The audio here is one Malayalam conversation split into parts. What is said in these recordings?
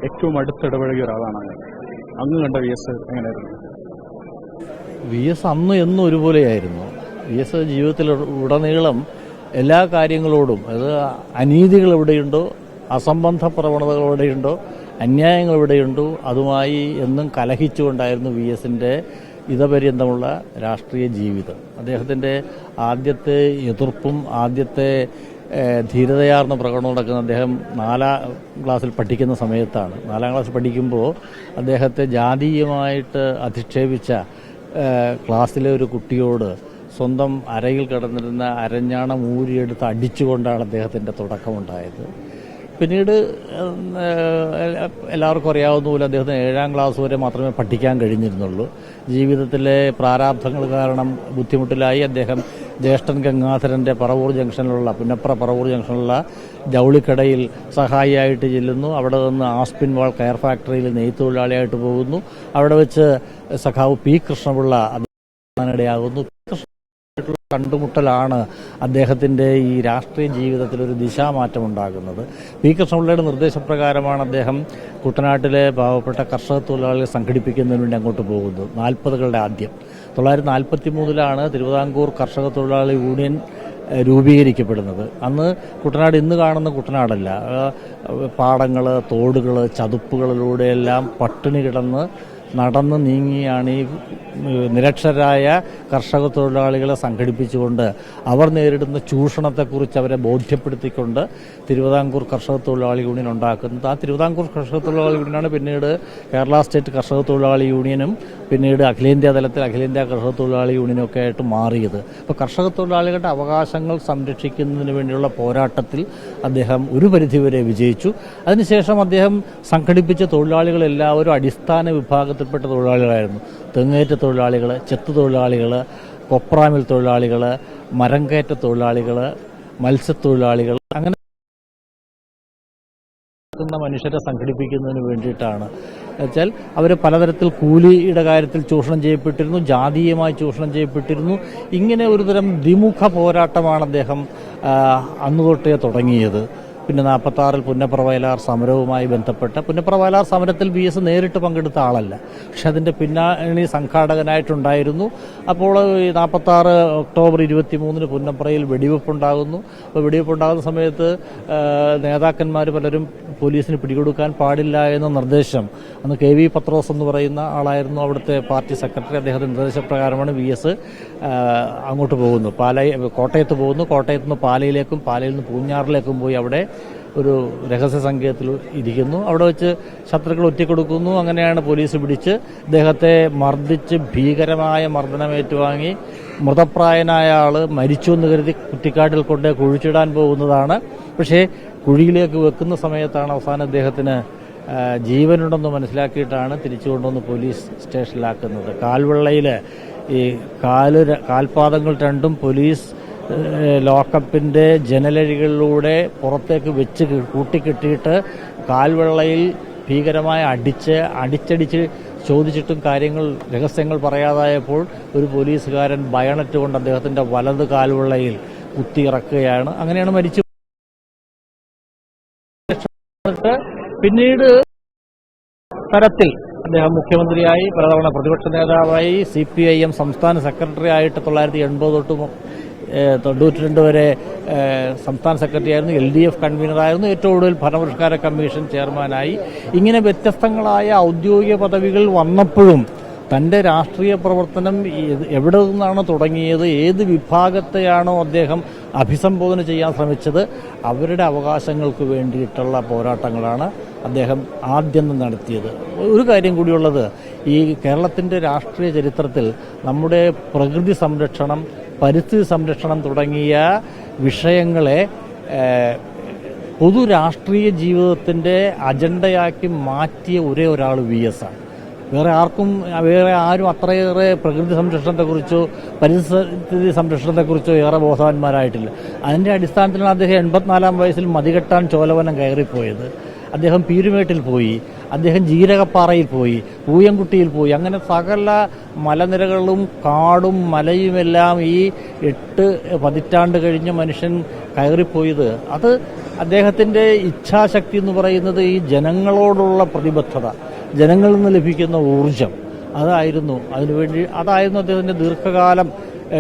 ഏറ്റവും അടുത്തിടപഴകിയ ഒരാളാണ് അങ്ങ് കണ്ട വി എസ് എങ്ങനെയായിരുന്നു? വി എസ് അന്ന് എന്നും ഒരുപോലെയായിരുന്നു. വി എസ് ജീവിതത്തിൽ ഉടനീളം എല്ലാ കാര്യങ്ങളോടും, അത് അനീതികൾ എവിടെയുണ്ടോ, അസംബന്ധ പ്രവണതകൾ എവിടെയുണ്ടോ, അന്യായങ്ങൾ എവിടെയുണ്ടോ അതുമായി എന്നും കലഹിച്ചുകൊണ്ടായിരുന്നു വി എസിൻ്റെ ഇതപര്യന്തമുള്ള രാഷ്ട്രീയ ജീവിതം. അദ്ദേഹത്തിൻ്റെ ആദ്യത്തെ എതിർപ്പും ആദ്യത്തെ ധീരതയാർന്ന പ്രകടനം നടക്കുന്ന അദ്ദേഹം 4ാം ക്ലാസ്സിൽ പഠിക്കുന്ന സമയത്താണ്. 4ാം ക്ലാസ്സിൽ പഠിക്കുമ്പോൾ അദ്ദേഹത്തെ ജാതീയമായിട്ട് അധിക്ഷേപിച്ച ക്ലാസ്സിലെ ഒരു കുട്ടിയോട് സ്വന്തം അരയിൽ കിടന്നിരുന്ന അരഞ്ഞാണം ഊരിയെടുത്ത് അടിച്ചുകൊണ്ടാണ് അദ്ദേഹത്തിൻ്റെ തുടക്കമുണ്ടായത്. പിന്നീട് എല്ലാവർക്കും അറിയാവുന്ന പോലെ അദ്ദേഹത്തിന് 7ാം ക്ലാസ് വരെ മാത്രമേ പഠിക്കാൻ കഴിഞ്ഞിരുന്നുള്ളൂ. ജീവിതത്തിലെ പ്രാരാബ്ധങ്ങൾ കാരണം ബുദ്ധിമുട്ടിലായി അദ്ദേഹം ജ്യേഷ്ഠൻ ഗംഗാധരൻ്റെ പുന്നപ്ര പറവൂർ ജംഗ്ഷനിലുള്ള ജൗളിക്കടയിൽ സഹായിയായിട്ട് ചെല്ലുന്നു. അവിടെ നിന്ന് ആസ്പിൻ വാൾ കയർ ഫാക്ടറിയിൽ നെയ്ത്തൊഴിലാളിയായിട്ട് പോകുന്നു. അവിടെ വെച്ച് സഖാവ് പി കൃഷ്ണപിള്ള ഇടയാകുന്നു. കണ്ടുമുട്ടലാണ് അദ്ദേഹത്തിൻ്റെ ഈ രാഷ്ട്രീയ ജീവിതത്തിൽ ഒരു ദിശാമാറ്റം ഉണ്ടാകുന്നത്. പി കൃഷ്ണപിള്ളയുടെ നിർദ്ദേശപ്രകാരമാണ് അദ്ദേഹം കുട്ടനാട്ടിലെ പാവപ്പെട്ട കർഷക തൊഴിലാളികളെ സംഘടിപ്പിക്കുന്നതിന് വേണ്ടി അങ്ങോട്ട് പോകുന്നത്. 40കളുടെ ആദ്യം 1943 തിരുവിതാംകൂർ കർഷക തൊഴിലാളി യൂണിയൻ രൂപീകരിക്കപ്പെടുന്നത്. അന്ന് കുട്ടനാട് ഇന്ന് കാണുന്ന കുട്ടനാടല്ല. പാടങ്ങൾ, തോടുകൾ, ചതുപ്പുകളിലൂടെയെല്ലാം പട്ടിണി കിടന്ന് നടന്ന് നീങ്ങിയാണ് ഈ നിരക്ഷരായ കർഷക തൊഴിലാളികളെ സംഘടിപ്പിച്ചുകൊണ്ട് അവർ നേരിടുന്ന ചൂഷണത്തെക്കുറിച്ച് അവരെ ബോധ്യപ്പെടുത്തിക്കൊണ്ട് തിരുവിതാംകൂർ കർഷക തൊഴിലാളി യൂണിയൻ ഉണ്ടാക്കുന്നത്. ആ തിരുവിതാംകൂർ കർഷക തൊഴിലാളി യൂണിയനാണ് പിന്നീട് കേരള സ്റ്റേറ്റ് കർഷക തൊഴിലാളി യൂണിയനും പിന്നീട് അഖിലേന്ത്യാ തലത്തിൽ അഖിലേന്ത്യാ കർഷക തൊഴിലാളി യൂണിയനൊക്കെ ആയിട്ട് മാറിയത്. അപ്പോൾ കർഷക തൊഴിലാളികളുടെ അവകാശങ്ങൾ സംരക്ഷിക്കുന്നതിന് വേണ്ടിയുള്ള പോരാട്ടത്തിൽ അദ്ദേഹം ഒരു പരിധിവരെ വിജയിച്ചു. അതിനുശേഷം അദ്ദേഹം സംഘടിപ്പിച്ച തൊഴിലാളികളെല്ലാവരും അടിസ്ഥാന വിഭാഗത്തിൽപ്പെട്ട തൊഴിലാളികളായിരുന്നു. തെങ്ങേറ്റ തൊഴിലാളികൾ, ചെത്ത് തൊഴിലാളികൾ, കൊപ്രാമിൽ തൊഴിലാളികൾ, മരം കയറ്റ തൊഴിലാളികൾ, മത്സ്യത്തൊഴിലാളികൾ, അങ്ങനെ മനുഷ്യരെ സംഘടിപ്പിക്കുന്നതിന് വേണ്ടിയിട്ടാണ്. വെച്ചാൽ അവർ പലതരത്തിൽ കൂലിയുടെ കാര്യത്തിൽ ചൂഷണം ചെയ്യപ്പെട്ടിരുന്നു, ജാതീയമായി ചൂഷണം ചെയ്യപ്പെട്ടിരുന്നു. ഇങ്ങനെ ഒരുതരം ദ്വിമുഖ പോരാട്ടമാണ് അദ്ദേഹം അന്നുതൊട്ടേ തുടങ്ങിയത്. പിന്നെ 1946 പുന്നപ്ര വയലാർ സമരവുമായി ബന്ധപ്പെട്ട പുന്നപ്ര വയലാർ സമരത്തിൽ വി എസ് നേരിട്ട് പങ്കെടുത്ത ആളല്ല, പക്ഷെ അതിൻ്റെ പിന്നാണി സംഘാടകനായിട്ടുണ്ടായിരുന്നു. അപ്പോൾ 1946 ഒക്ടോബർ 23 പുന്നപ്രയിൽ വെടിവെപ്പുണ്ടാകുന്നു. അപ്പോൾ വെടിവെപ്പുണ്ടാകുന്ന സമയത്ത് നേതാക്കന്മാർ പലരും പോലീസിന് പിടികൊടുക്കാൻ പാടില്ല എന്ന നിർദ്ദേശം, അന്ന് കെ വി പത്രോസ് എന്ന് പറയുന്ന ആളായിരുന്നു അവിടുത്തെ പാർട്ടി സെക്രട്ടറി. അദ്ദേഹത്തിൻ്റെ നിർദ്ദേശപ്രകാരമാണ് വി എസ് അങ്ങോട്ട് പോകുന്നത്. കോട്ടയത്ത് പോകുന്നു. കോട്ടയത്ത് നിന്ന് പാലയിലേക്കും പാലയിൽ നിന്ന് പൂഞ്ഞാറിലേക്കും പോയി അവിടെ ഒരു രഹസ്യ സംഘത്തിൽ ഇരിക്കുന്നു. അവിടെ വെച്ച് ശത്രുക്കൾ ഒറ്റിക്കൊടുക്കുന്നു. അങ്ങനെയാണ് പോലീസ് പിടിച്ച് അദ്ദേഹത്തെ മർദ്ദിച്ച് ഭീകരമായ മർദ്ദനമേറ്റുവാങ്ങി മൃതപ്രായനായ ആൾ മരിച്ചു എന്ന് കരുതി കുറ്റിക്കാട്ടിൽ കൊണ്ട് കുഴിച്ചിടാൻ പോകുന്നതാണ്. പക്ഷേ കുഴിയിലേക്ക് വെക്കുന്ന സമയത്താണ് അവസാനം അദ്ദേഹത്തിന് ജീവനുണ്ടെന്ന് മനസ്സിലാക്കിയിട്ടാണ് തിരിച്ചു കൊണ്ടുവന്ന് പോലീസ് സ്റ്റേഷനിലാക്കുന്നത്. കാൽവെള്ളയിൽ ഈ കാൽപാദങ്ങൾ രണ്ടും പോലീസ് ലോക്കപ്പിൻ്റെ ജനലഴികളിലൂടെ പുറത്തേക്ക് വെച്ച് കൂട്ടിക്കെട്ടിയിട്ട് കാൽവെള്ളയിൽ ഭീകരമായി അടിച്ചടിച്ച് ചോദിച്ചിട്ടും രഹസ്യങ്ങൾ പറയാതായപ്പോൾ ഒരു പോലീസുകാരൻ ബയണറ്റ് കൊണ്ട് അദ്ദേഹത്തിൻ്റെ വലത് കാൽവെള്ളയിൽ കുത്തിയിറക്കുകയാണ്. അങ്ങനെയാണ് മരിച്ചു. പിന്നീട് തരത്തിൽ അദ്ദേഹം മുഖ്യമന്ത്രിയായി, പലതവണ പ്രതിപക്ഷ നേതാവായി, CPIM സംസ്ഥാന സെക്രട്ടറി ആയിട്ട് 1980 തൊട്ട് 92 വരെ സംസ്ഥാന സെക്രട്ടറി ആയിരുന്നു. LDF കൺവീനറായിരുന്നു. ഏറ്റവും കൂടുതൽ ഭരണപരിഷ്കാര കമ്മീഷൻ ചെയർമാനായി. ഇങ്ങനെ വ്യത്യസ്തങ്ങളായ ഔദ്യോഗിക പദവികൾ വന്നപ്പോഴും തൻ്റെ രാഷ്ട്രീയ പ്രവർത്തനം എവിടെ നിന്നാണ് തുടങ്ങിയത്, ഏത് വിഭാഗത്തെയാണോ അദ്ദേഹം അഭിസംബോധന ചെയ്യാൻ ശ്രമിച്ചത്, അവരുടെ അവകാശങ്ങൾക്ക് വേണ്ടിയിട്ടുള്ള പോരാട്ടങ്ങളാണ് അദ്ദേഹം ആദ്യം നടത്തിയത്. ഒരു കാര്യം കൂടിയുള്ളത്, ഈ കേരളത്തിൻ്റെ രാഷ്ട്രീയ ചരിത്രത്തിൽ നമ്മുടെ പ്രകൃതി സംരക്ഷണം, പരിസ്ഥിതി സംരക്ഷണം തുടങ്ങിയ വിഷയങ്ങളെ പൊതു രാഷ്ട്രീയ ജീവിതത്തിൻ്റെ അജണ്ടയാക്കി മാറ്റിയ ഒരേ ഒരാൾ വി എസ് ആണ്. വേറെ ആരും അത്രയേറെ പ്രകൃതി സംരക്ഷണത്തെക്കുറിച്ചോ പരിസ്ഥിതി സംരക്ഷണത്തെക്കുറിച്ചോ ഏറെ ബോധവാന്മാരായിട്ടില്ല. അതിൻ്റെ അടിസ്ഥാനത്തിലാണ് അദ്ദേഹം 84-ാം വയസ്സിൽ മതികെട്ടാൻ ചോലവനം കയറിപ്പോയത്. അദ്ദേഹം പീരുമേട്ടിൽ പോയി, അദ്ദേഹം ജീരകപ്പാറയിൽ പോയി, പൂയംകുട്ടിയിൽ പോയി. അങ്ങനെ സകല മലനിരകളും കാടും മലയുമെല്ലാം ഈ 8 പതിറ്റാണ്ട് കഴിഞ്ഞ മനുഷ്യൻ കയറിപ്പോയത് അത് അദ്ദേഹത്തിൻ്റെ ഇച്ഛാശക്തി എന്ന് പറയുന്നത് ഈ ജനങ്ങളോടുള്ള പ്രതിബദ്ധത, ജനങ്ങളിൽ നിന്ന് ലഭിക്കുന്ന ഊർജം അതായിരുന്നു അദ്ദേഹത്തിൻ്റെ ദീർഘകാലം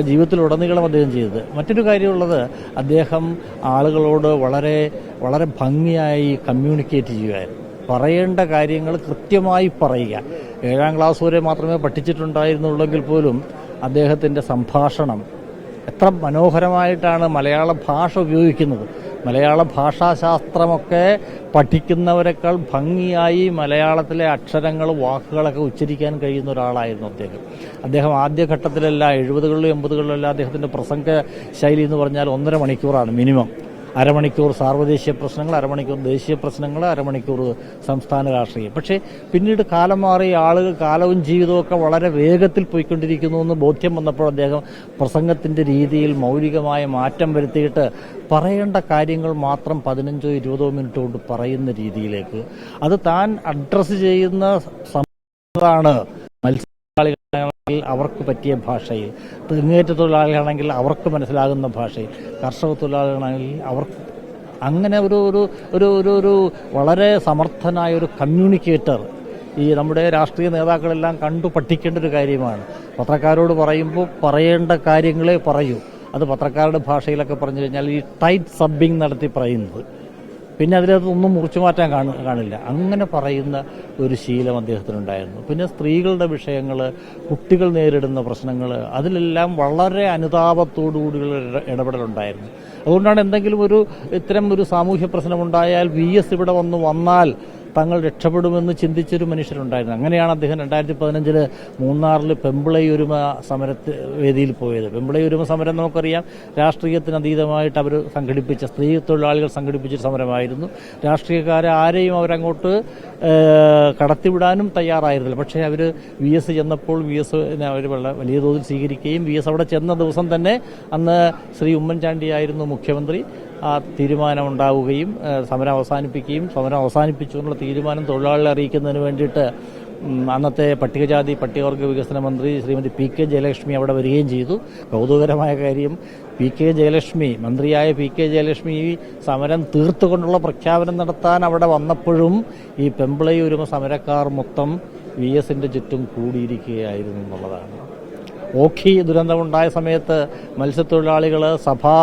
ജീവിതത്തിലുടനീളം അദ്ദേഹം ചെയ്തത്. മറ്റൊരു കാര്യമുള്ളത്, അദ്ദേഹം ആളുകളോട് വളരെ വളരെ ഭംഗിയായി കമ്മ്യൂണിക്കേറ്റ് ചെയ്യുമായിരുന്നു. പറയേണ്ട കാര്യങ്ങൾ കൃത്യമായി പറയുക. 7ാം ക്ലാസ് വരെ മാത്രമേ പഠിച്ചിട്ടുണ്ടായിരുന്നുള്ളെങ്കിൽ പോലും അദ്ദേഹത്തിൻ്റെ സംഭാഷണം എത്ര മനോഹരമായിട്ടാണ് മലയാള ഭാഷ ഉപയോഗിക്കുന്നത്. മലയാള ഭാഷാശാസ്ത്രമൊക്കെ പഠിക്കുന്നവരെക്കാൾ ഭംഗിയായി മലയാളത്തിലെ അക്ഷരങ്ങൾ, വാക്കുകളൊക്കെ ഉച്ചരിക്കാൻ കഴിയുന്ന ഒരാളായിരുന്നു അദ്ദേഹം ആദ്യഘട്ടത്തിലെല്ലാം 70കളിലും 80കളിലെല്ലാം അദ്ദേഹത്തിൻ്റെ പ്രസംഗ ശൈലി എന്ന് പറഞ്ഞാൽ 1.5 മണിക്കൂറാണ് മിനിമം. അരമണിക്കൂർ സാർവദേശീയ പ്രശ്നങ്ങൾ, അരമണിക്കൂർ ദേശീയ പ്രശ്നങ്ങൾ, അരമണിക്കൂർ സംസ്ഥാന രാഷ്ട്രീയം. പക്ഷേ പിന്നീട് കാലം മാറി, ആളുകൾ കാലവും ജീവിതവും ഒക്കെ വളരെ വേഗത്തിൽ പോയിക്കൊണ്ടിരിക്കുന്നു എന്ന് ബോധ്യം വന്നപ്പോൾ അദ്ദേഹം പ്രസംഗത്തിൻ്റെ രീതിയിൽ മൗലികമായ മാറ്റം വരുത്തിയിട്ട് പറയേണ്ട കാര്യങ്ങൾ മാത്രം 15-20 മിനിറ്റ് കൊണ്ട് പറയുന്ന രീതിയിലേക്ക്, അത് താൻ അഡ്രസ്സ് ചെയ്യുന്ന സംഭവമാണ്. മത്സ്യത്തൊഴിലാളികളാണെങ്കിൽ അവർക്ക് പറ്റിയ ഭാഷയിൽ, തെങ്ങേറ്റ തൊഴിലാളികളാണെങ്കിൽ അവർക്ക് മനസ്സിലാകുന്ന ഭാഷയിൽ, കർഷക തൊഴിലാളികളാണെങ്കിൽ അവർക്ക് അങ്ങനെ ഒരു വളരെ സമർത്ഥനായ ഒരു കമ്മ്യൂണിക്കേറ്റർ ഈ നമ്മുടെ രാഷ്ട്രീയ നേതാക്കളെല്ലാം കണ്ടു പഠിക്കേണ്ട ഒരു കാര്യമാണ്. പത്രക്കാരോട് പറയുമ്പോൾ പറയേണ്ട കാര്യങ്ങളെ പറയൂ. അത് പത്രക്കാരുടെ ഭാഷയിലൊക്കെ പറഞ്ഞു കഴിഞ്ഞാൽ ഈ ടൈറ്റ് സബ്ബിങ് നടത്തി പറയുന്നത്, പിന്നെ അതിലൊന്നും മുറിച്ചു മാറ്റാൻ കാണില്ല. അങ്ങനെ പറയുന്ന ഒരു ശീലം അദ്ദേഹത്തിനുണ്ടായിരുന്നു. പിന്നെ സ്ത്രീകളുടെ വിഷയങ്ങൾ, കുട്ടികൾ നേരിടുന്ന പ്രശ്നങ്ങൾ, അതിലെല്ലാം വളരെ അനുതാപത്തോടുകൂടിയുള്ള ഇടപെടലുണ്ടായിരുന്നു. അതുകൊണ്ടാണ് എന്തെങ്കിലും ഇത്തരം ഒരു സാമൂഹ്യ പ്രശ്നമുണ്ടായാൽ VS ഇവിടെ വന്നാൽ തങ്ങൾ രക്ഷപ്പെടുമെന്ന് ചിന്തിച്ചൊരു മനുഷ്യരുണ്ടായിരുന്നു. അങ്ങനെയാണ് അദ്ദേഹം 2015 മൂന്നാറിൽ പെമ്പിളയൊരുമ വേദിയിൽ പോയത്. പെമ്പിളയൊരുമ സമരം നമുക്കറിയാം, രാഷ്ട്രീയത്തിനതീതമായിട്ട് അവർ സംഘടിപ്പിച്ച, സ്ത്രീ തൊഴിലാളികൾ സംഘടിപ്പിച്ചൊരു സമരമായിരുന്നു. രാഷ്ട്രീയക്കാരെ ആരെയും അവരങ്ങോട്ട് കടത്തിവിടാനും തയ്യാറായിരുന്നില്ല. പക്ഷേ അവർ VS ചെന്നപ്പോൾ VS അവർ വലിയ തോതിൽ സ്വീകരിക്കുകയും VS അവിടെ ചെന്ന ദിവസം തന്നെ അന്ന് ശ്രീ ഉമ്മൻചാണ്ടിയായിരുന്നു മുഖ്യമന്ത്രി. ആ തീരുമാനമുണ്ടാവുകയും സമരം അവസാനിപ്പിക്കുകയും, സമരം അവസാനിപ്പിച്ചുകൊണ്ടുള്ള തീരുമാനം തൊഴിലാളികളെ അറിയിക്കുന്നതിന് വേണ്ടിയിട്ട് അന്നത്തെ പട്ടികജാതി പട്ടികവർഗ വികസന മന്ത്രി ശ്രീമതി PK ജയലക്ഷ്മി അവിടെ വരികയും ചെയ്തു. കൗതുകരമായ കാര്യം, PK ജയലക്ഷ്മി, മന്ത്രിയായ PK ജയലക്ഷ്മി ഈ സമരം തീർത്തുകൊണ്ടുള്ള പ്രഖ്യാപനം നടത്താൻ അവിടെ വന്നപ്പോഴും ഈ പെമ്പിളയൊരുമ സമരക്കാർ മൊത്തം VSന്റെ ചുറ്റും കൂടിയിരിക്കുകയായിരുന്നു എന്നുള്ളതാണ്. ഓഖി ദുരന്തമുണ്ടായ സമയത്ത് മത്സ്യത്തൊഴിലാളികൾ, സഭാ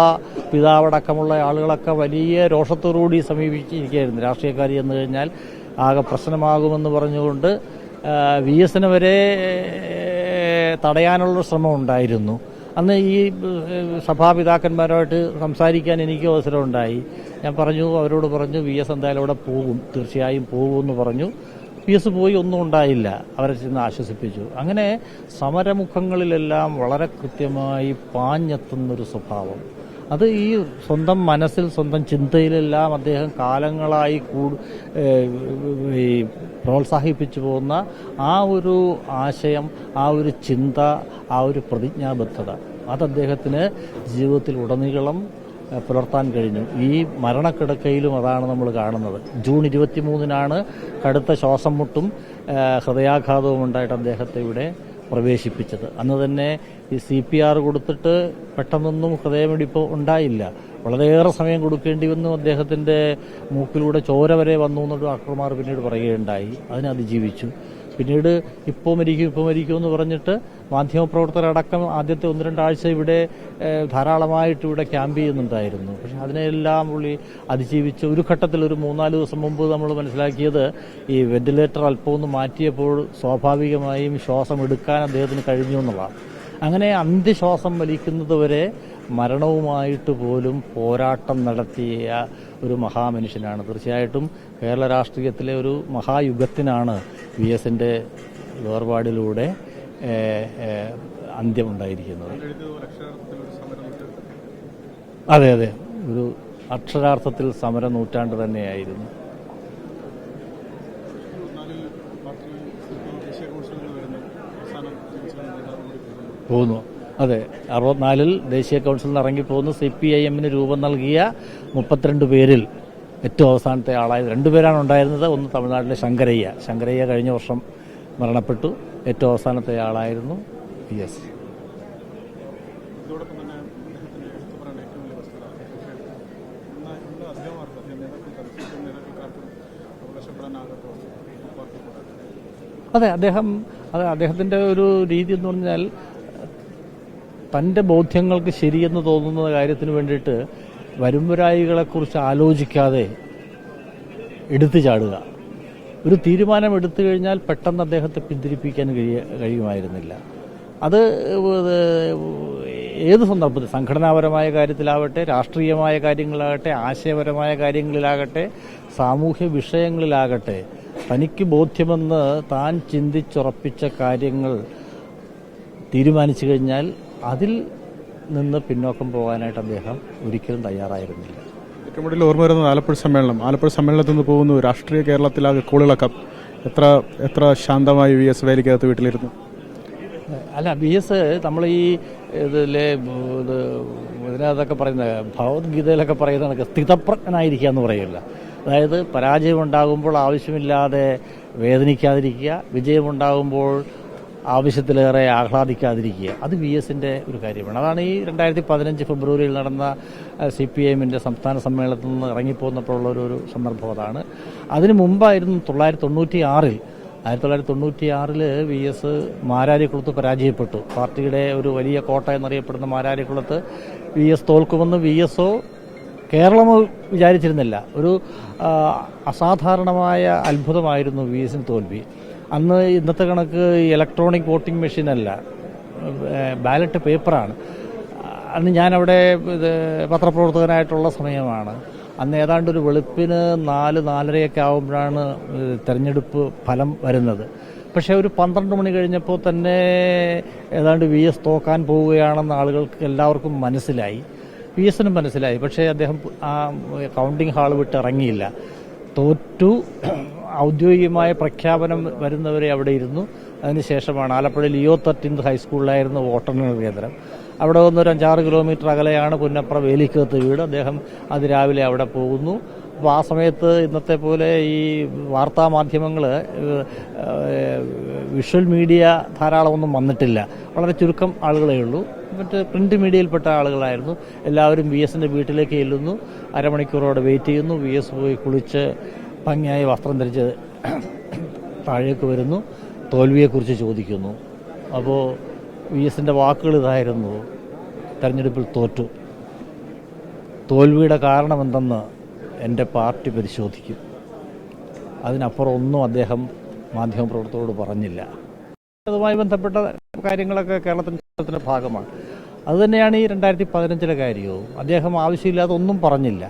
പിതാവടക്കമുള്ള ആളുകളൊക്കെ വലിയ രോഷത്തോടുകൂടി സമീപിച്ചിരിക്കുകയായിരുന്നു. രാഷ്ട്രീയക്കാരി എന്ന് കഴിഞ്ഞാൽ ആകെ പ്രശ്നമാകുമെന്ന് പറഞ്ഞുകൊണ്ട് VSന് വരെ തടയാനുള്ള ശ്രമം ഉണ്ടായിരുന്നു. അന്ന് ഈ സഭാപിതാക്കന്മാരുമായിട്ട് സംസാരിക്കാൻ എനിക്ക് അവസരമുണ്ടായി. ഞാൻ അവരോട് പറഞ്ഞു VS എന്തായാലും അവിടെ പോകും, തീർച്ചയായും പോകുമെന്ന് പറഞ്ഞു. VS പോയി, ഒന്നും ഉണ്ടായില്ല, അവരെ ചെന്ന് ആശ്വസിപ്പിച്ചു. അങ്ങനെ സമരമുഖങ്ങളിലെല്ലാം വളരെ കൃത്യമായി പാഞ്ഞെത്തുന്നൊരു സ്വഭാവം, അത് ഈ സ്വന്തം മനസ്സിൽ, സ്വന്തം ചിന്തയിലെല്ലാം അദ്ദേഹം കാലങ്ങളായി പ്രോത്സാഹിപ്പിച്ചു പോകുന്ന ആ ഒരു ആശയം, ആ ഒരു ചിന്ത, ആ ഒരു പ്രതിജ്ഞാബദ്ധത, അത് അദ്ദേഹത്തിന് ജീവിതത്തിൽ ഉടനീളം പുലർത്താൻ കഴിഞ്ഞു. ഈ മരണക്കിടക്കയിലും അതാണ് നമ്മൾ കാണുന്നത്. ജൂൺ 23-നാണ് കടുത്ത ശ്വാസം മുട്ടും ഹൃദയാഘാതവും ഉണ്ടായിട്ട് അദ്ദേഹത്തെ ഇവിടെ പ്രവേശിപ്പിച്ചത്. അന്ന് തന്നെ ഈ CPR കൊടുത്തിട്ട് പെട്ടെന്നൊന്നും ഹൃദയമിടിപ്പ് ഉണ്ടായില്ല. വളരെയേറെ സമയം കൊടുക്കേണ്ടി വന്നു. അദ്ദേഹത്തിൻ്റെ മൂക്കിലൂടെ ചോര വരെ വന്നു എന്ന് ഡോക്ടർമാർ പിന്നീട് പറയുകയുണ്ടായി. അതിനെ അതിജീവിച്ചു. പിന്നീട് ഇപ്പോൾ മരിക്കും എന്ന് പറഞ്ഞിട്ട് മാധ്യമപ്രവർത്തകരടക്കം ആദ്യത്തെ 1-2 ആഴ്ച ഇവിടെ ധാരാളമായിട്ട് ഇവിടെ ക്യാമ്പ് ചെയ്യുന്നുണ്ടായിരുന്നു. പക്ഷെ അതിനെല്ലാം പുള്ളി അതിജീവിച്ച് ഒരു ഘട്ടത്തിൽ ഒരു 3-4 ദിവസം മുമ്പ് നമ്മൾ മനസ്സിലാക്കിയത് ഈ വെന്റിലേറ്റർ അല്പം ഒന്ന് മാറ്റിയപ്പോൾ സ്വാഭാവികമായും ശ്വാസം എടുക്കാൻ അദ്ദേഹത്തിന് കഴിഞ്ഞു എന്നുള്ളതാണ്. അങ്ങനെ അന്ത്യശ്വാസം വലിക്കുന്നതുവരെ മരണവുമായിട്ട് പോലും പോരാട്ടം നടത്തിയ ഒരു മഹാമനുഷ്യനാണ്. തീർച്ചയായിട്ടും കേരള രാഷ്ട്രീയത്തിലെ ഒരു മഹായുഗത്തിനാണ് VSന്റെ വേർപാടിലൂടെ അന്ത്യമുണ്ടായിരിക്കുന്നത്. അതെ, ഒരു അക്ഷരാർത്ഥത്തിൽ സമര നൂറ്റാണ്ട് തന്നെയായിരുന്നു. പോകുന്നു. അതെ, 64-ൽ ദേശീയ കൗൺസിലിൽ നിന്ന് ഇറങ്ങിപ്പോകുന്നു. CPIMന് രൂപം നൽകിയ 32 പേരിൽ ഏറ്റവും അവസാനത്തെ ആളായത് 2 പേരാണ് ഉണ്ടായിരുന്നത്. ഒന്ന് തമിഴ്നാട്ടിലെ ശങ്കരയ്യ കഴിഞ്ഞ വർഷം മരണപ്പെട്ടു. ഏറ്റവും അവസാനത്തെ ആളായിരുന്നു VS. അതെ, അദ്ദേഹത്തിൻ്റെ ഒരു രീതി എന്ന് പറഞ്ഞാൽ തൻ്റെ ബോധ്യങ്ങൾക്ക് ശരിയെന്ന് തോന്നുന്ന കാര്യത്തിന് വേണ്ടിയിട്ട് വരുംവരായികളെക്കുറിച്ച് ആലോചിക്കാതെ എടുത്തു ചാടുക. ഒരു തീരുമാനം എടുത്തു കഴിഞ്ഞാൽ പെട്ടെന്ന് അദ്ദേഹത്തെ പിന്തിരിപ്പിക്കാൻ കഴിയുമായിരുന്നില്ല. അത് ഏത് സന്ദർഭത്തിൽ, സംഘടനാപരമായ കാര്യത്തിലാവട്ടെ, രാഷ്ട്രീയമായ കാര്യങ്ങളിലാകട്ടെ, ആശയപരമായ കാര്യങ്ങളിലാകട്ടെ, സാമൂഹ്യ വിഷയങ്ങളിലാകട്ടെ, തനിക്ക് ബോധ്യമെന്ന് താൻ ചിന്തിച്ചുറപ്പിച്ച കാര്യങ്ങൾ തീരുമാനിച്ചു കഴിഞ്ഞാൽ അതിൽ നിന്ന് പിന്നോക്കം പോകാനായിട്ട് അദ്ദേഹം ഒരിക്കലും തയ്യാറായിരുന്നില്ല. ഏറ്റവും കൂടുതൽ ഓർമ്മ വരുന്നത് ആലപ്പുഴ സമ്മേളനത്തിൽ നിന്ന് പോകുന്നു. രാഷ്ട്രീയ കേരളത്തിലാകെ കോളിളക്കം. എത്ര ശാന്തമായി VS വേലിക്കകത്ത് വീട്ടിലിരുന്നു. അല്ല, VS നമ്മൾ ഈ ഇതിനകത്തൊക്കെ പറയുന്ന ഭഗവത്ഗീതയിലൊക്കെ പറയുന്ന കണക്ക് സ്ഥിതപ്രജ്ഞനായിരിക്കുക എന്ന് പറയില്ല. അതായത് പരാജയമുണ്ടാകുമ്പോൾ ആവശ്യമില്ലാതെ വേദനിക്കാതിരിക്കുക, വിജയമുണ്ടാകുമ്പോൾ ആവശ്യത്തിലേറെ ആഹ്ലാദിക്കാതിരിക്കുക. അത് VSന്റെ ഒരു കാര്യമാണ്. അതാണ് ഈ 2015 ഫെബ്രുവരിയിൽ നടന്ന CPIഎമ്മിൻ്റെ സംസ്ഥാന സമ്മേളനത്തിൽ നിന്ന് ഇറങ്ങിപ്പോകുന്നപ്പോഴുള്ള ഒരു സന്ദർഭം അതാണ്. അതിനു മുമ്പായിരുന്നു 1996 VS മാരാരിക്കുളത്ത് പരാജയപ്പെട്ടു. പാർട്ടിയുടെ ഒരു വലിയ കോട്ട എന്നറിയപ്പെടുന്ന മാരാരിക്കുളത്ത് VS തോൽക്കുമെന്ന് VSO കേരളമോ വിചാരിച്ചിരുന്നില്ല. ഒരു അസാധാരണമായ അത്ഭുതമായിരുന്നു VSന് തോൽവി. അന്ന് ഇന്നത്തെ കണക്ക് ഇലക്ട്രോണിക് വോട്ടിംഗ് മെഷീനല്ല, ബാലറ്റ് പേപ്പറാണ്. അന്ന് ഞാനവിടെ പത്രപ്രവർത്തകനായിട്ടുള്ള സമയമാണ്. അന്ന് ഏതാണ്ട് ഒരു വെളുപ്പിന് 4-4:30 ആകുമ്പോഴാണ് തെരഞ്ഞെടുപ്പ് ഫലം വരുന്നത്. പക്ഷേ ഒരു 12 മണി കഴിഞ്ഞപ്പോൾ തന്നെ ഏതാണ്ട് VS തോക്കാൻ പോവുകയാണെന്ന് ആളുകൾക്ക് എല്ലാവർക്കും മനസ്സിലായി. VSനും മനസ്സിലായി. പക്ഷേ അദ്ദേഹം ആ കൗണ്ടിംഗ് ഹാൾ വിട്ട് ഇറങ്ങിയില്ല. തോറ്റു ഔദ്യോഗികമായ പ്രഖ്യാപനം വരുന്നവരെ അവിടെ ഇരുന്നു. അതിനുശേഷമാണ് ആലപ്പുഴ ലിയോ 13 ഹൈസ്കൂളിലായിരുന്നു വോട്ടെണ്ണൽ കേന്ദ്രം. അവിടെ വന്നൊരു 5-6 കിലോമീറ്റർ അകലെയാണ് പുന്നപ്ര വേലിക്കകത്ത് വീട്. അദ്ദേഹം അതിരാവിലെ അവിടെ പോകുന്നു. അപ്പോൾ ആ സമയത്ത് ഇന്നത്തെ പോലെ ഈ വാർത്താ മാധ്യമങ്ങൾ, വിഷ്വൽ മീഡിയ ധാരാളമൊന്നും വന്നിട്ടില്ല. വളരെ ചുരുക്കം ആളുകളേ ഉള്ളൂ. മറ്റ് പ്രിന്റ് മീഡിയയിൽപ്പെട്ട ആളുകളായിരുന്നു. എല്ലാവരും VSന്റെ വീട്ടിലേക്ക് ചെല്ലുന്നു. അരമണിക്കൂറോടെ വെയിറ്റ് ചെയ്യുന്നു. VS പോയി കുളിച്ച് ഭംഗിയായി വസ്ത്രം ധരിച്ച് താഴേക്ക് വരുന്നു. തോൽവിയെക്കുറിച്ച് ചോദിക്കുന്നു. അപ്പോൾ VSന്റെ വാക്കുകൾ ഇതായിരുന്നു: തെരഞ്ഞെടുപ്പിൽ തോറ്റു. തോൽവിയുടെ കാരണമെന്തെന്ന് എൻ്റെ പാർട്ടി പരിശോധിക്കും. അതിനപ്പുറം ഒന്നും അദ്ദേഹം മാധ്യമപ്രവർത്തകരോട് പറഞ്ഞില്ല. അതുമായി ബന്ധപ്പെട്ട കാര്യങ്ങളൊക്കെ കേരളത്തിൻ്റെ ഭാഗമാണ്. അതുതന്നെയാണ് ഈ 2015 കാര്യവും. അദ്ദേഹം ആവശ്യമില്ലാതെ ഒന്നും പറഞ്ഞില്ല.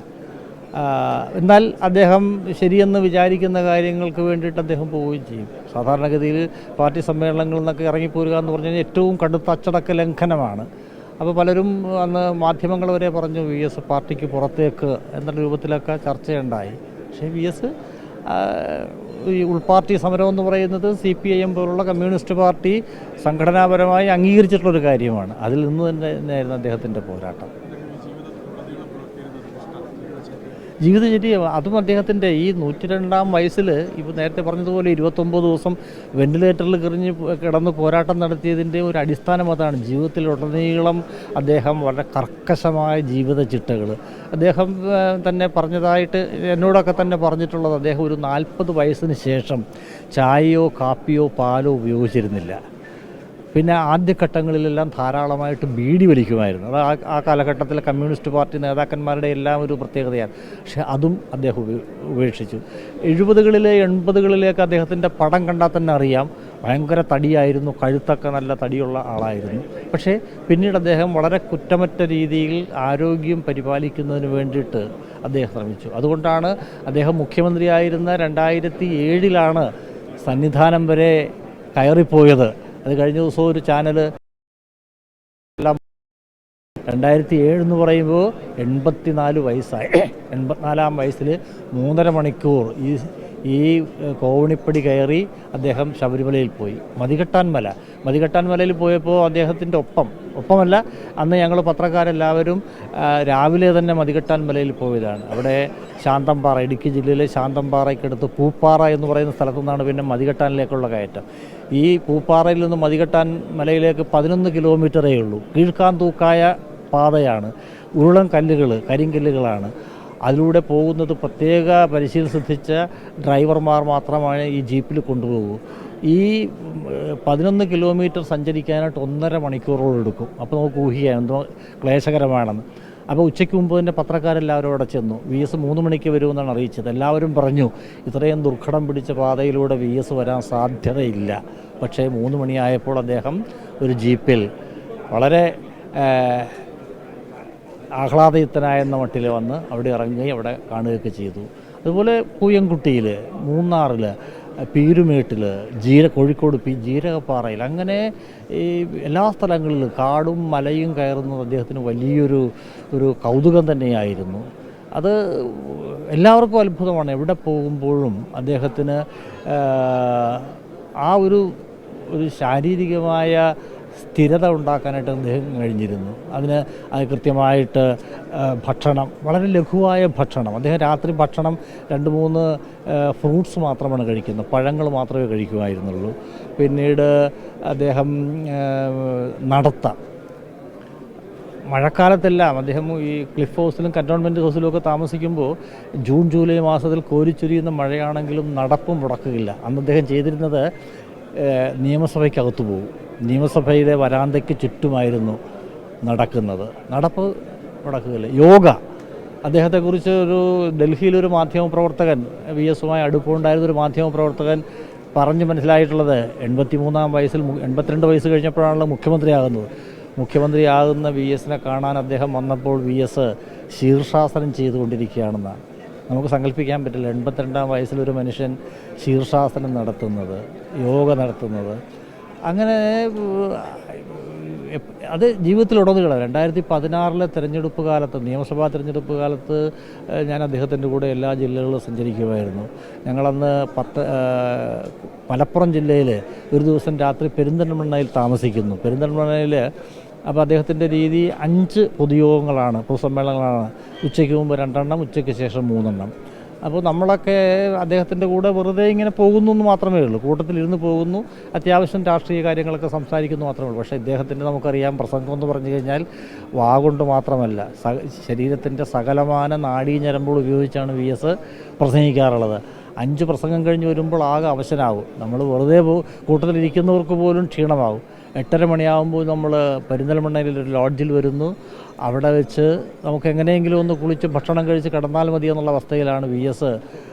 എന്നാൽ അദ്ദേഹം ശരിയെന്ന് വിചാരിക്കുന്ന കാര്യങ്ങൾക്ക് വേണ്ടിയിട്ട് അദ്ദേഹം പോവുകയും ചെയ്യും. സാധാരണഗതിയിൽ പാർട്ടി സമ്മേളനങ്ങളിൽ നിന്നൊക്കെ ഇറങ്ങിപ്പോരുക എന്ന് പറഞ്ഞു കഴിഞ്ഞാൽ ഏറ്റവും കടുത്ത അച്ചടക്ക ലംഘനമാണ്. അപ്പോൾ പലരും അന്ന് മാധ്യമങ്ങൾ വരെ പറഞ്ഞു VS പാർട്ടിക്ക് പുറത്തേക്ക് എന്ന രൂപത്തിലൊക്കെ ചർച്ചയുണ്ടായി. പക്ഷേ VS ഈ ഉൾപാർട്ടി സമരം എന്ന് പറയുന്നത് CPIഎം പോലുള്ള കമ്മ്യൂണിസ്റ്റ് പാർട്ടി സംഘടനാപരമായി അംഗീകരിച്ചിട്ടുള്ളൊരു കാര്യമാണ്. അതിൽ നിന്ന് തന്നെയായിരുന്നു അദ്ദേഹത്തിൻ്റെ പോരാട്ടം. ജീവിതചര്യ അതും അദ്ദേഹത്തിൻ്റെ ഈ 102-ാം വയസ്സിൽ ഇപ്പോൾ നേരത്തെ പറഞ്ഞതുപോലെ 29 ദിവസം വെന്റിലേറ്ററിൽ കിടന്ന് പോരാട്ടം നടത്തിയതിൻ്റെ ഒരു അടിസ്ഥാനം അതാണ്. ജീവിതത്തിലുടനീളം അദ്ദേഹം വളരെ കർക്കശമായ ജീവിത ചിട്ടകൾ അദ്ദേഹം തന്നെ പറഞ്ഞതായിട്ട് എന്നോടൊക്കെ തന്നെ പറഞ്ഞിട്ടുള്ളത്, അദ്ദേഹം ഒരു 40 വയസ്സിന് ശേഷം ചായയോ കാപ്പിയോ പാലോ ഉപയോഗിച്ചിരുന്നില്ല. പിന്നെ ആദ്യഘട്ടങ്ങളിലെല്ലാം ധാരാളമായിട്ട് ബീഡി വലിക്കുമായിരുന്നു. അത് ആ കാലഘട്ടത്തിലെ കമ്മ്യൂണിസ്റ്റ് പാർട്ടി നേതാക്കന്മാരുടെ എല്ലാം ഒരു പ്രത്യേകതയാണ്. പക്ഷേ അതും അദ്ദേഹം ഉപേക്ഷിച്ചു. 70-കളിലെ 80-കളിലേക്ക് അദ്ദേഹത്തിൻ്റെ പടം കണ്ടാൽ തന്നെ അറിയാം, ഭയങ്കര തടിയായിരുന്നു, കഴുത്തൊക്കെ നല്ല തടിയുള്ള ആളായിരുന്നു. പക്ഷേ പിന്നീട് അദ്ദേഹം വളരെ കുറ്റമറ്റ രീതിയിൽ ആരോഗ്യം പരിപാലിക്കുന്നതിന് വേണ്ടിയിട്ട് അദ്ദേഹം ശ്രമിച്ചു. അതുകൊണ്ടാണ് അദ്ദേഹം മുഖ്യമന്ത്രിയായിരുന്ന 2007-ലാണ് സന്നിധാനം വരെ കയറിപ്പോയത്. അത് കഴിഞ്ഞ ദിവസം ഒരു ചാനൽ 2007 എന്ന് പറയുമ്പോൾ 84 വയസ്സായി. 84-ാം വയസ്സിൽ 3.5 മണിക്കൂർ ഈ കോവണിപ്പടി കയറി അദ്ദേഹം ശബരിമലയിൽ പോയി. മതികെട്ടാൻ മലയിൽ പോയപ്പോൾ അദ്ദേഹത്തിൻ്റെ ഒപ്പമല്ല, അന്ന് ഞങ്ങൾ പത്രക്കാരെല്ലാവരും രാവിലെ തന്നെ മതികെട്ടാൻ മലയിൽ പോയതാണ്. അവിടെ ശാന്തമ്പാറ, ഇടുക്കി ജില്ലയിലെ ശാന്തമ്പാറയ്ക്കടുത്ത് പൂപ്പാറ എന്ന് പറയുന്ന സ്ഥലത്തു നിന്നാണ് പിന്നെ മതികെട്ടാനിലേക്കുള്ള കയറ്റം. ഈ പൂപ്പാറയിൽ നിന്ന് മതികെട്ടാൻ മലയിലേക്ക് 11 കിലോമീറ്ററേ ഉള്ളൂ. കീഴ്ക്കാൻ തൂക്കായ പാതയാണ്. ഉരുളൻ കല്ലുകൾ, കരിങ്കല്ലുകളാണ്. അതിലൂടെ പോകുന്നത് പ്രത്യേക പരിശീലനം സിദ്ധിച്ച ഡ്രൈവർമാർ മാത്രമാണ് ഈ ജീപ്പിൽ കൊണ്ടുപോകൂ. ഈ 11 കിലോമീറ്റർ സഞ്ചരിക്കാനായിട്ട് 1.5 മണിക്കൂറോളം എടുക്കും. അപ്പോൾ നമുക്ക് ഊഹിക്കാം എന്തോ ക്ലേശകരമാണെന്ന്. അപ്പോൾ ഉച്ചയ്ക്ക് മുമ്പ് തന്നെ പത്രക്കാരെല്ലാവരും അവിടെ ചെന്നു. VS 3 മണിക്ക് വരുമെന്നാണ് അറിയിച്ചത്. എല്ലാവരും പറഞ്ഞു ഇത്രയും ദുർഘടം പിടിച്ച പാതയിലൂടെ VS വരാൻ സാധ്യതയില്ല. പക്ഷേ 3 മണിയായപ്പോൾ അദ്ദേഹം ഒരു ജീപ്പിൽ വളരെ ആഹ്ലാദയുക്തനായെന്ന മട്ടിൽ വന്ന് അവിടെ ഇറങ്ങുകയും അവിടെ കാണുകയൊക്കെ ചെയ്തു. അതുപോലെ പൂയംകുട്ടിയിൽ, മൂന്നാറിൽ, പീരുമേട്ടിൽ, കോഴിക്കോട് ജീരകപ്പാറയിൽ, അങ്ങനെ ഈ എല്ലാ സ്ഥലങ്ങളിലും കാടും മലയും കയറുന്നത് അദ്ദേഹത്തിന് വലിയൊരു കൗതുകം തന്നെയായിരുന്നു. അത് എല്ലാവർക്കും അത്ഭുതമാണ്. എവിടെ പോകുമ്പോഴും അദ്ദേഹത്തിന് ആ ഒരു ശാരീരികമായ സ്ഥിരത ഉണ്ടാക്കാനായിട്ട് അദ്ദേഹം കഴിഞ്ഞിരുന്നു. അത് കൃത്യമായിട്ട് ഭക്ഷണം, വളരെ ലഘുവായ ഭക്ഷണം. അദ്ദേഹം രാത്രി ഭക്ഷണം 2-3 ഫ്രൂട്ട്സ് മാത്രമാണ് കഴിക്കുന്നത്, പഴങ്ങൾ മാത്രമേ കഴിക്കുമായിരുന്നുള്ളൂ. പിന്നീട് അദ്ദേഹം നടത്താം. മഴക്കാലത്തെല്ലാം അദ്ദേഹം ഈ ക്ലിഫ് ഹൗസിലും കൻ്റോൺമെൻറ്റ് ഹൗസിലും ഒക്കെ താമസിക്കുമ്പോൾ ജൂൺ ജൂലൈ മാസത്തിൽ കോരിച്ചൊരിയുന്ന മഴയാണെങ്കിലും നടപ്പും മുടക്കുകയില്ല. അന്ന് അദ്ദേഹം ചെയ്തിരുന്നത് നിയമസഭയ്ക്കകത്ത് പോകും. നിയമസഭയുടെ വരാന്തയ്ക്ക് ചുറ്റുമായിരുന്നു നടക്കുന്നത്. നടപ്പ് മുടക്കുകയില്ല. യോഗ, അദ്ദേഹത്തെക്കുറിച്ച് ഡൽഹിയിലൊരു മാധ്യമപ്രവർത്തകൻ, VSുമായി അടുപ്പമുണ്ടായിരുന്നൊരു മാധ്യമപ്രവർത്തകൻ പറഞ്ഞ് മനസ്സിലായിട്ടുള്ളത് 83-ാം വയസ്സിൽ 82 വയസ്സ് കഴിഞ്ഞപ്പോഴാണല്ലോ മുഖ്യമന്ത്രിയാകുന്ന VSനെ കാണാൻ അദ്ദേഹം വന്നപ്പോൾ VS ശീർഷാസനം ചെയ്തുകൊണ്ടിരിക്കുകയാണെന്നാണ്. നമുക്ക് സങ്കല്പിക്കാൻ പറ്റില്ല 82-ാം വയസ്സിലൊരു മനുഷ്യൻ ശീർഷാസനം നടത്തുന്നത്, യോഗ നടത്തുന്നത്. അങ്ങനെ അത് ജീവിതത്തിലുടനീളം 2016 തെരഞ്ഞെടുപ്പ് കാലത്ത്, നിയമസഭാ തെരഞ്ഞെടുപ്പ് കാലത്ത് ഞാൻ അദ്ദേഹത്തിൻ്റെ കൂടെ എല്ലാ ജില്ലകളിലും സഞ്ചരിക്കുമായിരുന്നു. ഞങ്ങളന്ന് മലപ്പുറം ജില്ലയിൽ ഒരു ദിവസം രാത്രി പെരിന്തൽമണ്ണയിൽ താമസിക്കുന്നു. പെരിന്തൽമണ്ണയിൽ അപ്പോൾ അദ്ദേഹത്തിൻ്റെ രീതി 5 പൊതുസമ്മേളനങ്ങളാണ്. ഉച്ചയ്ക്ക് മുമ്പ് 2 എണ്ണം, ഉച്ചയ്ക്ക് ശേഷം 3 എണ്ണം. അപ്പോൾ നമ്മളൊക്കെ അദ്ദേഹത്തിൻ്റെ കൂടെ വെറുതെ ഇങ്ങനെ പോകുന്നു എന്ന് മാത്രമേ ഉള്ളൂ, കൂട്ടത്തിലിരുന്ന് പോകുന്നു, അത്യാവശ്യം രാഷ്ട്രീയ കാര്യങ്ങളൊക്കെ സംസാരിക്കുന്നു മാത്രമേ ഉള്ളൂ. പക്ഷേ ഇദ്ദേഹത്തിൻ്റെ നമുക്കറിയാം, പ്രസംഗം എന്ന് പറഞ്ഞു കഴിഞ്ഞാൽ വാഗൊണ്ട് മാത്രമല്ല, ശരീരത്തിൻ്റെ സകലമാന നാഡീഞരമ്പുകൾ ഉപയോഗിച്ചാണ് VS പ്രസംഗിക്കാറുള്ളത്. 5 പ്രസംഗം കഴിഞ്ഞ് വരുമ്പോൾ ആകെ അവശനാകും. നമ്മൾ വെറുതെ കൂട്ടത്തിലിരിക്കുന്നവർക്ക് പോലും ക്ഷീണമാകും. 8:30 മണിയാകുമ്പോൾ നമ്മൾ പെരിന്തൽമണ്ണയിലൊരു ലോഡ്ജിൽ വരുന്നു. അവിടെ വെച്ച് നമുക്ക് എങ്ങനെയെങ്കിലും ഒന്ന് കുളിച്ച് ഭക്ഷണം കഴിച്ച് കിടന്നാൽ മതി എന്നുള്ള അവസ്ഥയിലാണ് VS.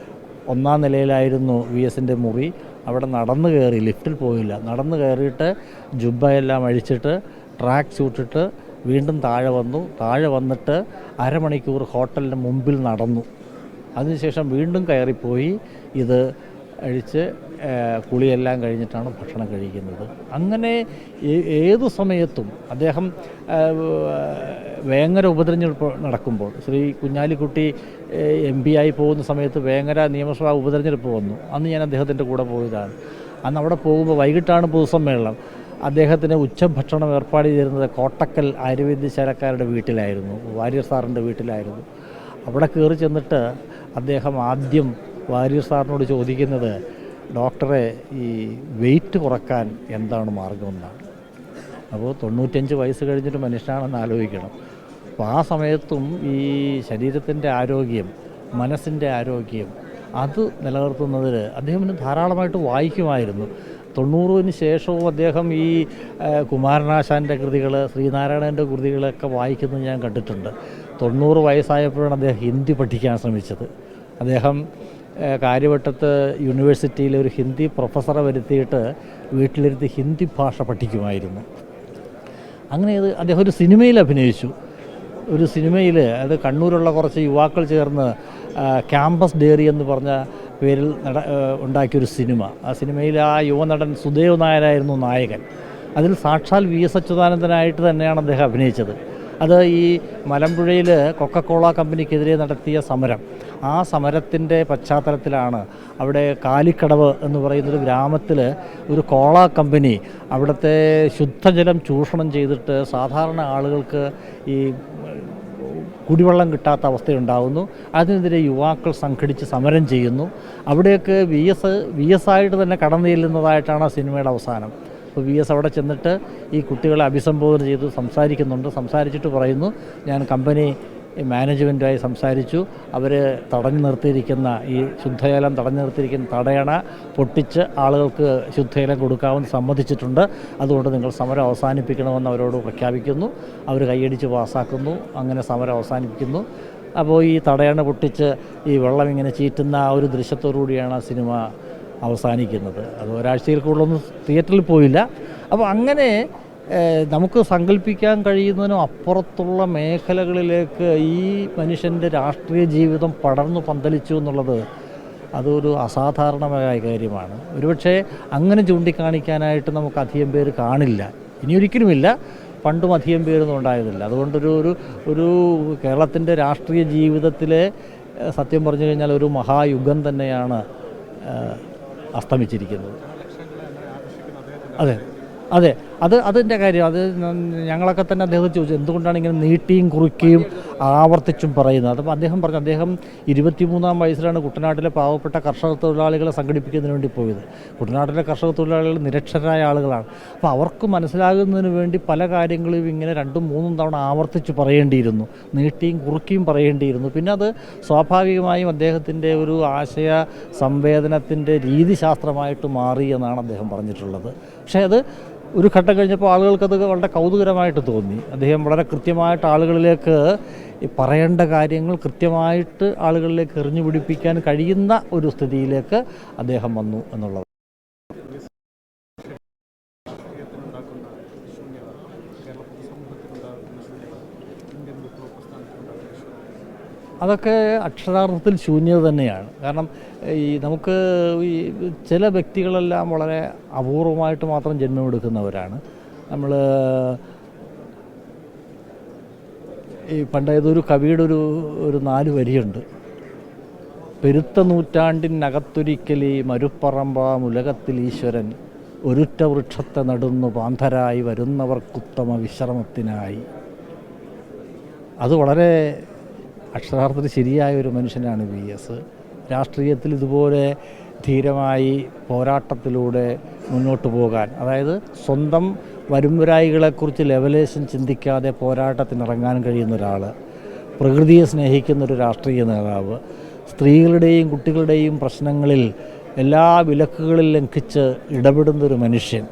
1-ാം നിലയിലായിരുന്നു VSൻ്റെ മുറി. അവിടെ നടന്നു കയറി, ലിഫ്റ്റിൽ പോയില്ല, നടന്നു കയറിയിട്ട് ജുബ്ബയെല്ലാം അഴിച്ചിട്ട് ട്രാക്ക് സൂട്ടിട്ട് വീണ്ടും താഴെ വന്നിട്ട് അരമണിക്കൂർ ഹോട്ടലിൻ്റെ മുമ്പിൽ നടന്നു. അതിനുശേഷം വീണ്ടും കയറിപ്പോയി ഇത് അഴിച്ച് കുളിയെല്ലാം കഴിഞ്ഞിട്ടാണ് ഭക്ഷണം കഴിക്കുന്നത്. അങ്ങനെ ഏതു സമയത്തും അദ്ദേഹം വേങ്ങര ഉപതെരഞ്ഞെടുപ്പ് നടക്കുമ്പോൾ, ശ്രീ കുഞ്ഞാലിക്കുട്ടി MP ആയി പോകുന്ന സമയത്ത് വേങ്ങര നിയമസഭാ ഉപതെരഞ്ഞെടുപ്പ് വന്നു. അന്ന് ഞാൻ അദ്ദേഹത്തിൻ്റെ കൂടെ പോയതാണ്. അന്ന് അവിടെ പോകുമ്പോൾ വൈകിട്ടാണ് പൊതുസമ്മേളനം. അദ്ദേഹത്തിന് ഉച്ചഭക്ഷണം ഏർപ്പാട് ചെയ്തിരുന്നത് കോട്ടക്കൽ ആയുർവേദ്യശാലക്കാരുടെ വീട്ടിലായിരുന്നു, വാര്യർ സാറിൻ്റെ വീട്ടിലായിരുന്നു. അവിടെ കയറി ചെന്നിട്ട് അദ്ദേഹം ആദ്യം വാര്യർ സാറിനോട് ചോദിക്കുന്നത്, ഡോക്ടറെ, ഈ വെയിറ്റ് കുറക്കാൻ എന്താണ് മാർഗമെന്നാണ്. അപ്പോൾ 95 വയസ്സ് കഴിഞ്ഞിട്ട് മനുഷ്യനാണെന്ന് ആലോചിക്കണം. അപ്പോൾ ആ സമയത്തും ഈ ശരീരത്തിൻ്റെ ആരോഗ്യം, മനസ്സിൻ്റെ ആരോഗ്യം അത് നിലനിർത്തുന്നതിൽ അദ്ദേഹം ധാരാളമായിട്ട് വായിക്കുമായിരുന്നു. 90-ന് ശേഷവും അദ്ദേഹം ഈ കുമാരനാശാൻ്റെ കൃതികൾ, ശ്രീനാരായണൻ്റെ കൃതികളൊക്കെ വായിക്കുന്നത് ഞാൻ കണ്ടിട്ടുണ്ട്. 90 വയസ്സായപ്പോഴാണ് അദ്ദേഹം ഹിന്ദി പഠിക്കാൻ ശ്രമിച്ചത്. അദ്ദേഹം കാര്യവട്ടത്ത് യൂണിവേഴ്സിറ്റിയിൽ ഒരു ഹിന്ദി പ്രൊഫസറെ വരുത്തിയിട്ട് വീട്ടിലിരുത്തി ഹിന്ദി ഭാഷ പഠിക്കുമായിരുന്നു. അങ്ങനെ അദ്ദേഹം ഒരു സിനിമയിൽ അഭിനയിച്ചു. ഒരു സിനിമയിൽ, അത് കണ്ണൂരുള്ള കുറച്ച് യുവാക്കൾ ചേർന്ന് ക്യാമ്പസ് ഡയറി എന്ന് പറഞ്ഞ പേരിൽ ഉണ്ടാക്കിയൊരു സിനിമ. ആ സിനിമയിൽ ആ യുവനടൻ സുദേവ് നായരായിരുന്നു നായകൻ. അതിൽ സാക്ഷാൽ VS അച്യുതാനന്ദനായിട്ട് തന്നെയാണ് അദ്ദേഹം അഭിനയിച്ചത്. അത് ഈ മലമ്പുഴയിൽ കൊക്കക്കോള കമ്പനിക്കെതിരെ നടത്തിയ സമരം, ആ സമരത്തിൻ്റെ പശ്ചാത്തലത്തിലാണ് അവിടെ കാലിക്കടവ് എന്ന് പറയുന്നൊരു ഗ്രാമത്തിൽ ഒരു കോള കമ്പനി അവിടുത്തെ ശുദ്ധജലം ചൂഷണം ചെയ്തിട്ട് സാധാരണ ആളുകൾക്ക് ഈ കുടിവെള്ളം കിട്ടാത്ത അവസ്ഥയുണ്ടാകുന്നു. അതിനെതിരെ യുവാക്കൾ സംഘടിച്ച് സമരം ചെയ്യുന്നു. അവിടെയൊക്കെ VS ആയിട്ട് തന്നെ കടന്നു ചെല്ലുന്നതായിട്ടാണ് ആ സിനിമയുടെ അവസാനം. അപ്പോൾ VS അവിടെ ചെന്നിട്ട് ഈ കുട്ടികളെ അഭിസംബോധന ചെയ്ത് സംസാരിക്കുന്നുണ്ട്. സംസാരിച്ചിട്ട് പറയുന്നു, ഞാൻ കമ്പനി മാനേജ്മെൻറ്റുമായി സംസാരിച്ചു. അവർ തടഞ്ഞു നിർത്തിയിരിക്കുന്ന ഈ ശുദ്ധജലം തടഞ്ഞു നിർത്തിയിരിക്കുന്ന തടയണ പൊട്ടിച്ച് ആളുകൾക്ക് ശുദ്ധജലം കൊടുക്കാമെന്ന് സമ്മതിച്ചിട്ടുണ്ട്. അതുകൊണ്ട് നിങ്ങൾ സമരം അവസാനിപ്പിക്കണമെന്ന് അവരോട് പ്രഖ്യാപിക്കുന്നു. അവർ കൈയടിച്ച് പാസ്സാക്കുന്നു. അങ്ങനെ സമരം അവസാനിപ്പിക്കുന്നു. അപ്പോൾ ഈ തടയണ പൊട്ടിച്ച് ഈ വെള്ളം ഇങ്ങനെ ചീറ്റുന്ന ആ ഒരു ദൃശ്യത്തോടുകൂടിയാണ് ആ സിനിമ അവസാനിക്കുന്നത്. അത് ഒരാഴ്ചയിൽ കൂടുതലൊന്നും തിയേറ്ററിൽ പോയില്ല. അപ്പോൾ അങ്ങനെ നമുക്ക് സങ്കല്പിക്കാൻ കഴിയുന്നതിനും അപ്പുറത്തുള്ള മേഖലകളിലേക്ക് ഈ മനുഷ്യൻ്റെ രാഷ്ട്രീയ ജീവിതം പടർന്നു പന്തലിച്ചു എന്നുള്ളത് അതൊരു അസാധാരണമായ കാര്യമാണ്. ഒരുപക്ഷെ അങ്ങനെ ചൂണ്ടിക്കാണിക്കാനായിട്ട് നമുക്ക് അധികം പേര് കാണില്ല, ഇനിയൊരിക്കലുമില്ല. പണ്ടും അധികം പേരൊന്നും ഉണ്ടായതില്ല. അതുകൊണ്ടൊരു ഒരു കേരളത്തിൻ്റെ രാഷ്ട്രീയ ജീവിതത്തിലെ സത്യം പറഞ്ഞു കഴിഞ്ഞാൽ ഒരു മഹായുഗം തന്നെയാണ് അസ്തമിച്ചിരിക്കുന്നത്. അതെ, അതിൻ്റെ കാര്യം. അത് ഞങ്ങളൊക്കെ തന്നെ അദ്ദേഹത്തെ ചോദിച്ചു എന്തുകൊണ്ടാണ് ഇങ്ങനെ നീട്ടിയും കുറിക്കുകയും ആവർത്തിച്ചും പറയുന്നത്. അപ്പം അദ്ദേഹം പറഞ്ഞു, അദ്ദേഹം 23-ാം വയസ്സിലാണ് കുട്ടനാട്ടിലെ പാവപ്പെട്ട കർഷക തൊഴിലാളികളെ സംഘടിപ്പിക്കുന്നതിന് വേണ്ടി പോയത്. കുട്ടനാട്ടിലെ കർഷക തൊഴിലാളികൾ നിരക്ഷരായ ആളുകളാണ്. അപ്പോൾ അവർക്ക് മനസ്സിലാകുന്നതിന് വേണ്ടി പല കാര്യങ്ങളും ഇങ്ങനെ 2-3 തവണ ആവർത്തിച്ച് പറയേണ്ടിയിരുന്നു, നീട്ടിയും കുറുക്കിയും പറയേണ്ടിയിരുന്നു. പിന്നെ അത് സ്വാഭാവികമായും അദ്ദേഹത്തിൻ്റെ ഒരു ആശയ സംവേദനത്തിൻ്റെ രീതിശാസ്ത്രമായിട്ട് മാറി എന്നാണ് അദ്ദേഹം പറഞ്ഞിട്ടുള്ളത്. പക്ഷേ അത് ഒരു ഘട്ടം കഴിഞ്ഞപ്പോൾ ആളുകൾക്കത് വളരെ കൗതുകരമായിട്ട് തോന്നി. അദ്ദേഹം വളരെ കൃത്യമായിട്ട് ആളുകളിലേക്ക് പറയേണ്ട കാര്യങ്ങൾ കൃത്യമായിട്ട് ആളുകളിലേക്ക് എറിഞ്ഞു പിടിപ്പിക്കാൻ കഴിയുന്ന ഒരു സ്ഥിതിയിലേക്ക് അദ്ദേഹം വന്നു എന്നുള്ളത്. അതൊക്കെ അക്ഷരാർത്ഥത്തിൽ ശൂന്യത തന്നെയാണ്. കാരണം നമുക്ക് ഈ ചില വ്യക്തികളെല്ലാം വളരെ അപൂർവമായിട്ട് മാത്രം ജന്മമെടുക്കുന്നവരാണ്. നമ്മൾ ഈ പണ്ട് ഏതൊരു കവിയുടെ ഒരു 4 വരിയുണ്ട്. പെരുത്ത നൂറ്റാണ്ടിനകത്തൊരിക്കലി മരുപ്പറമ്പ മുലകത്തിൽ ഈശ്വരൻ ഒരുറ്റ വൃക്ഷത്തെ നടുന്നു പാന്തരായി വരുന്നവർക്കുത്തമ വിശ്രമത്തിനായി. അത് വളരെ അക്ഷരാർത്ഥത്തിൽ ശരിയായ ഒരു മനുഷ്യനാണ് VS. രാഷ്ട്രീയത്തിൽ ഇതുപോലെ ധീരമായി പോരാട്ടത്തിലൂടെ മുന്നോട്ട് പോകാൻ, അതായത് സ്വന്തം വരുംവരായികളെക്കുറിച്ച് ലെവലേശം ചിന്തിക്കാതെ പോരാട്ടത്തിനിറങ്ങാൻ കഴിയുന്ന ഒരാൾ, പ്രകൃതിയെ സ്നേഹിക്കുന്നൊരു രാഷ്ട്രീയ നേതാവ്, സ്ത്രീകളുടെയും കുട്ടികളുടെയും പ്രശ്നങ്ങളിൽ എല്ലാ വിലക്കുകളിൽ ലംഘിച്ച് ഇടപെടുന്നൊരു മനുഷ്യൻ,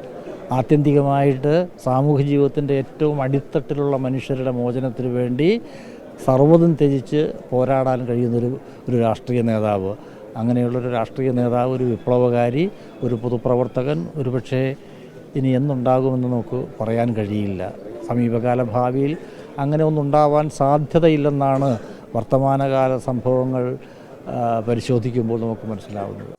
ആത്യന്തികമായിട്ട് സാമൂഹ്യ ജീവിതത്തിൻ്റെ ഏറ്റവും അടിത്തട്ടിലുള്ള മനുഷ്യരുടെ മോചനത്തിന് വേണ്ടി സർവ്വതും ത്യജിച്ച് പോരാടാൻ കഴിയുന്നൊരു രാഷ്ട്രീയ നേതാവ്. അങ്ങനെയുള്ളൊരു രാഷ്ട്രീയ നേതാവ്, ഒരു വിപ്ലവകാരി, ഒരു പൊതുപ്രവർത്തകൻ ഒരുപക്ഷെ ഇനി എന്നുണ്ടാകുമെന്ന് നമുക്ക് പറയാൻ കഴിയില്ല. സമീപകാല ഭാവിയിൽ അങ്ങനെ ഒന്നുണ്ടാവാൻ സാധ്യതയില്ലെന്നാണ് വർത്തമാനകാല സംഭവങ്ങൾ പരിശോധിക്കുമ്പോൾ നമുക്ക് മനസ്സിലാവുന്നത്.